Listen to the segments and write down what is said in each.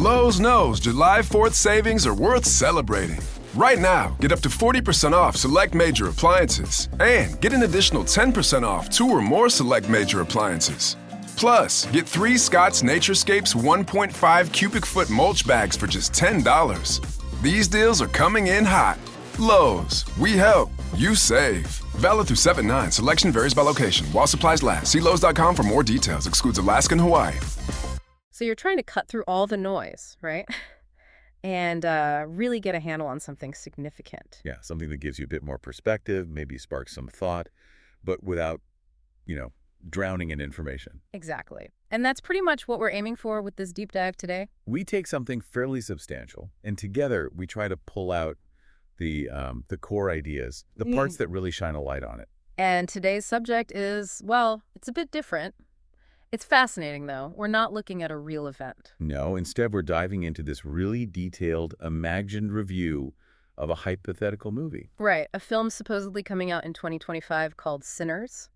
Lowe's knows July 4th savings are worth celebrating. Right now, get up to 40% off select major appliances and get an additional 10% off 2 or more select major appliances. Plus, get 3 Scott's Naturescapes 1.5 cubic foot mulch bags for just $10. These deals are coming in hot. Lowe's, we help, you save. Valid through 7/9. Selection varies by location. While supplies last. See Lowe's.com for more details. Excludes Alaska and Hawaii. So you're trying to cut through all the noise, right? And really get a handle on something significant. Yeah, something that gives you a bit more perspective, maybe sparks some thought, but without, drowning in information. Exactly. And that's pretty much what we're aiming for with this deep dive today. We take something fairly substantial, and together we try to pull out the core ideas, the parts that really shine a light on it. And today's subject is, well, it's a bit different. It's fascinating, though. We're not looking at a real event. No, instead we're diving into this really detailed, imagined review of a hypothetical movie. Right. A film supposedly coming out in 2025 called Sinners.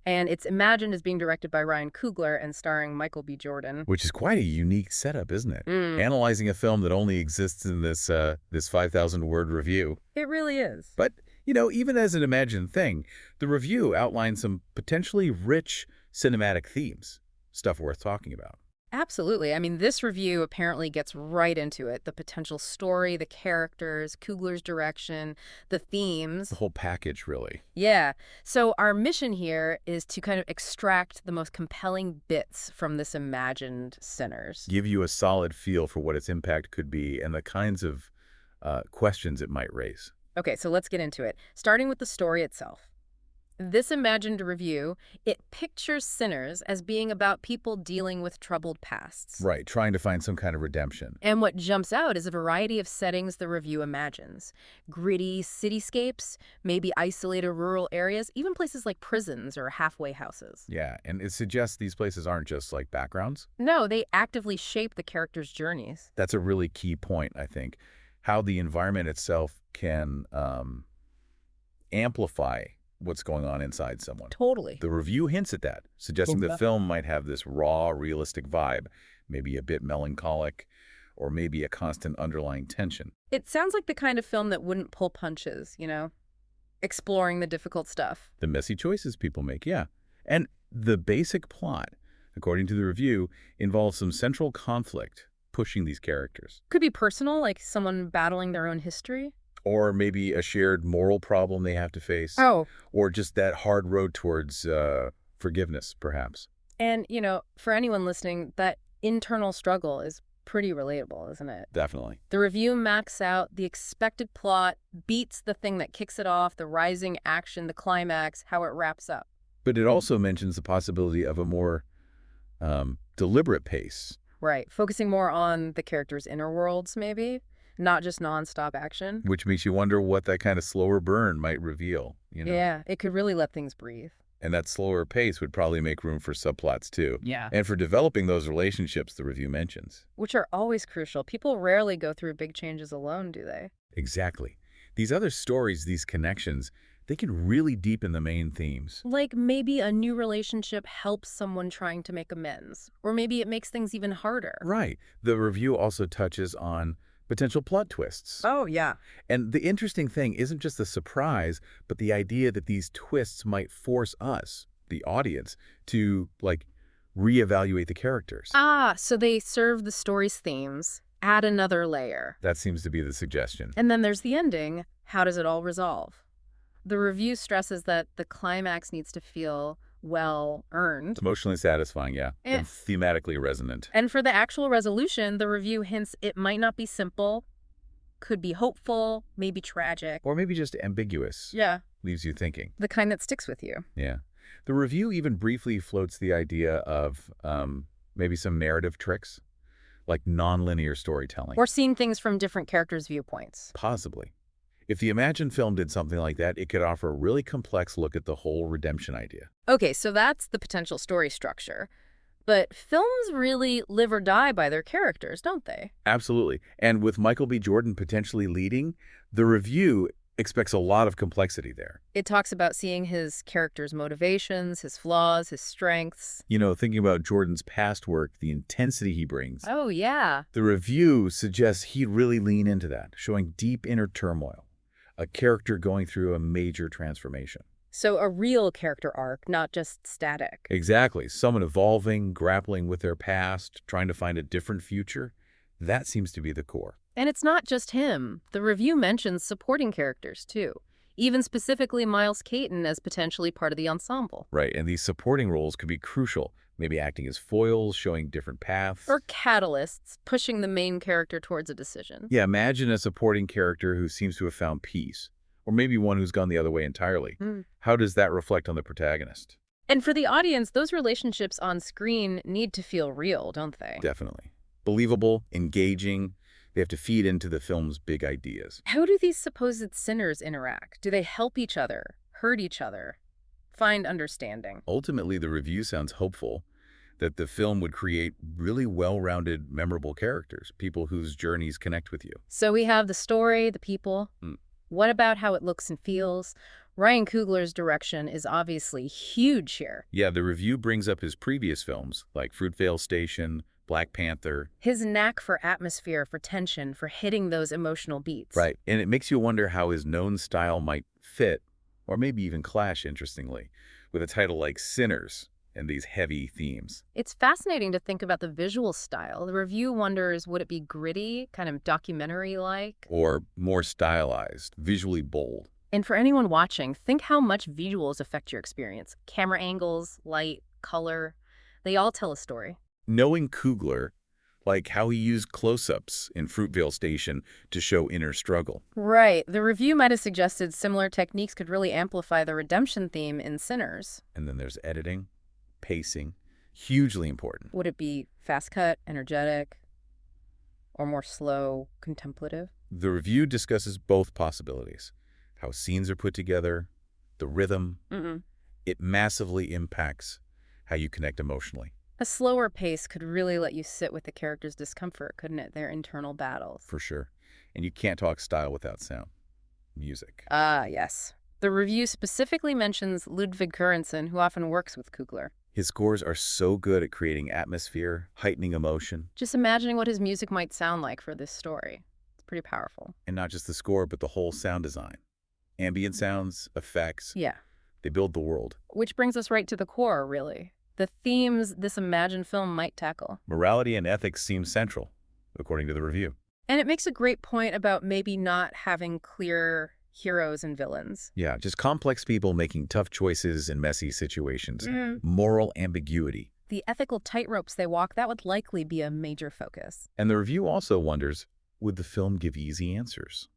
And it's imagined as being directed by Ryan Coogler and starring Michael B. Jordan. Which is quite a unique setup, isn't it? Analyzing a film that only exists in this 5,000-word review. It really is. But, even as an imagined thing, the review outlines some potentially rich cinematic themes, stuff worth talking about. Absolutely. I mean, this review apparently gets right into it. The potential story, the characters, Coogler's direction, the themes. The whole package, really. Yeah. So our mission here is to kind of extract the most compelling bits from this imagined Sinners. Give you a solid feel for what its impact could be and the kinds of questions it might raise. Okay, so let's get into it. Starting with the story itself. This imagined review, it pictures Sinners as being about people dealing with troubled pasts. Right, trying to find some kind of redemption. And what jumps out is a variety of settings the review imagines. Gritty cityscapes, maybe isolated rural areas, even places like prisons or halfway houses. Yeah, and it suggests these places aren't just like backgrounds. No, they actively shape the characters' journeys. That's a really key point, I think. How the environment itself can amplify what's going on inside someone. Totally. The review hints at that, suggesting the film might have this raw, realistic vibe, maybe a bit melancholic, or maybe a constant underlying tension. It sounds like the kind of film that wouldn't pull punches, exploring the difficult stuff. The messy choices people make, yeah. And the basic plot, according to the review, involves some central conflict pushing these characters. Could be personal, like someone battling their own history. Or maybe a shared moral problem they have to face. Oh. Or just that hard road towards forgiveness, perhaps. And, for anyone listening, that internal struggle is pretty relatable, isn't it? Definitely. The review maps out the expected plot, beats the thing that kicks it off, the rising action, the climax, how it wraps up. But it also mentions the possibility of a more deliberate pace. Right. Focusing more on the characters' inner worlds, maybe. Not just nonstop action. Which makes you wonder what that kind of slower burn might reveal, Yeah, it could really let things breathe. And that slower pace would probably make room for subplots, too. Yeah. And for developing those relationships the review mentions. Which are always crucial. People rarely go through big changes alone, do they? Exactly. These other stories, these connections, they can really deepen the main themes. Like maybe a new relationship helps someone trying to make amends. Or maybe it makes things even harder. Right. The review also touches on potential plot twists. Oh, yeah. And the interesting thing isn't just the surprise, but the idea that these twists might force us, the audience, to, reevaluate the characters. Ah, so they serve the story's themes, add another layer. That seems to be the suggestion. And then there's the ending. How does it all resolve? The review stresses that the climax needs to feel well-earned. Emotionally satisfying, yeah. And thematically resonant. And for the actual resolution, the review hints it might not be simple, could be hopeful, maybe tragic. Or maybe just ambiguous. Yeah. Leaves you thinking. The kind that sticks with you. Yeah. The review even briefly floats the idea of maybe some narrative tricks, like nonlinear storytelling. Or seeing things from different characters' viewpoints. Possibly. If the imagined film did something like that, it could offer a really complex look at the whole redemption idea. Okay, so that's the potential story structure. But films really live or die by their characters, don't they? Absolutely. And with Michael B. Jordan potentially leading, the review expects a lot of complexity there. It talks about seeing his character's motivations, his flaws, his strengths. You know, thinking about Jordan's past work, the intensity he brings. Oh, yeah. The review suggests he'd really lean into that, showing deep inner turmoil, a character going through a major transformation. So a real character arc, not just static. Exactly. Someone evolving, grappling with their past, trying to find a different future. That seems to be the core. And it's not just him. The review mentions supporting characters, too. Even specifically Miles Caton as potentially part of the ensemble. Right, and these supporting roles could be crucial, maybe acting as foils, showing different paths. Or catalysts, pushing the main character towards a decision. Yeah, imagine a supporting character who seems to have found peace, or maybe one who's gone the other way entirely. How does that reflect on the protagonist? And for the audience, those relationships on screen need to feel real, don't they? Definitely. Believable, engaging. They have to feed into the film's big ideas. How do these supposed sinners interact? Do they help each other, hurt each other, find understanding? Ultimately, the review sounds hopeful that the film would create really well-rounded, memorable characters, people whose journeys connect with you. So we have the story, the people. What about how it looks and feels? Ryan Coogler's direction is obviously huge here. Yeah, the review brings up his previous films, like Fruitvale Station, Black Panther. His knack for atmosphere, for tension, for hitting those emotional beats. Right, and it makes you wonder how his known style might fit, or maybe even clash, interestingly, with a title like Sinners and these heavy themes. It's fascinating to think about the visual style. The review wonders, would it be gritty, kind of documentary-like? Or more stylized, visually bold. And for anyone watching, think how much visuals affect your experience. Camera angles, light, color, they all tell a story. Knowing Coogler, like how he used close-ups in Fruitvale Station to show inner struggle. Right. The review might have suggested similar techniques could really amplify the redemption theme in Sinners. And then there's editing, pacing, hugely important. Would it be fast cut, energetic, or more slow, contemplative? The review discusses both possibilities. How scenes are put together, the rhythm. It massively impacts how you connect emotionally. A slower pace could really let you sit with the character's discomfort, couldn't it? Their internal battles. For sure. And you can't talk style without sound. Music. Ah, yes. The review specifically mentions Ludwig Göransson, who often works with Coogler. His scores are so good at creating atmosphere, heightening emotion. Just imagining what his music might sound like for this story. It's pretty powerful. And not just the score, but the whole sound design. Ambient sounds, effects. Yeah. They build the world. Which brings us right to the core, really. The themes this imagined film might tackle. Morality and ethics seem central, according to the review. And it makes a great point about maybe not having clear heroes and villains. Yeah, just complex people making tough choices in messy situations. Moral ambiguity. The ethical tightropes they walk, that would likely be a major focus. And the review also wonders, would the film give easy answers?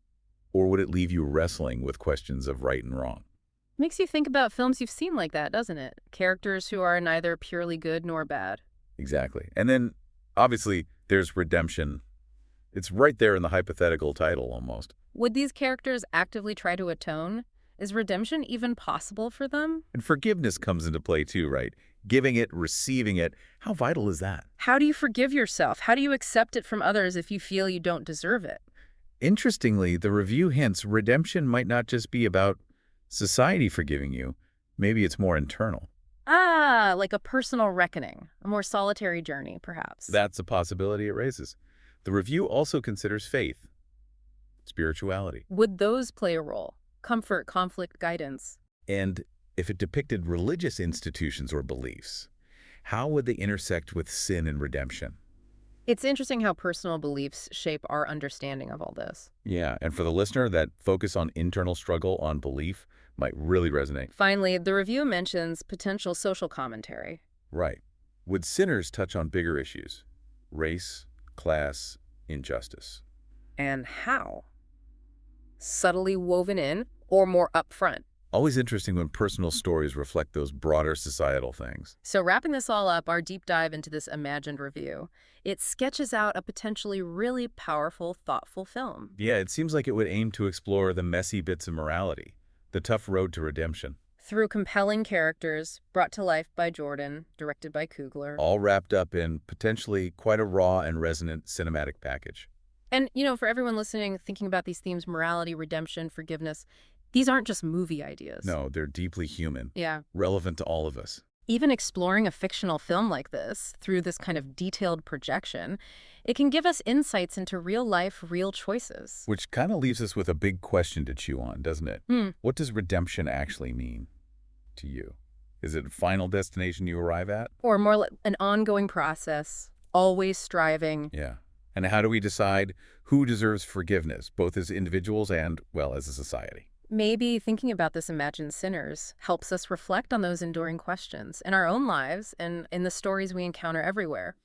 Or would it leave you wrestling with questions of right and wrong? Makes you think about films you've seen like that, doesn't it? Characters who are neither purely good nor bad. Exactly. And then, obviously, there's redemption. It's right there in the hypothetical title, almost. Would these characters actively try to atone? Is redemption even possible for them? And forgiveness comes into play too, right? Giving it, receiving it. How vital is that? How do you forgive yourself? How do you accept it from others if you feel you don't deserve it? Interestingly, the review hints redemption might not just be about society forgiving you. Maybe it's more internal. Ah, like a personal reckoning, a more solitary journey, perhaps. That's a possibility it raises. The review also considers faith, spirituality. Would those play a role? Comfort, conflict, guidance. And if it depicted religious institutions or beliefs, how would they intersect with sin and redemption? It's interesting how personal beliefs shape our understanding of all this. Yeah, and for the listener, that focus on internal struggle, on belief, might really resonate. Finally, the review mentions potential social commentary. Right. Would Sinners touch on bigger issues? Race, class, injustice. And how? Subtly woven in or more upfront? Always interesting when personal stories reflect those broader societal things. So wrapping this all up, our deep dive into this imagined review, it sketches out a potentially really powerful, thoughtful film. Yeah, it seems like it would aim to explore the messy bits of morality, the tough road to redemption. Through compelling characters, brought to life by Jordan, directed by Coogler. All wrapped up in potentially quite a raw and resonant cinematic package. And, for everyone listening, thinking about these themes, morality, redemption, forgiveness, these aren't just movie ideas. No, they're deeply human, Yeah. relevant to all of us. Even exploring a fictional film like this through this kind of detailed projection, it can give us insights into real life, real choices. Which kind of leaves us with a big question to chew on, doesn't it? What does redemption actually mean to you? Is it a final destination you arrive at? Or more like an ongoing process, always striving. Yeah. And how do we decide who deserves forgiveness, both as individuals and, well, as a society? Maybe thinking about this imagined sinners helps us reflect on those enduring questions in our own lives and in the stories we encounter everywhere.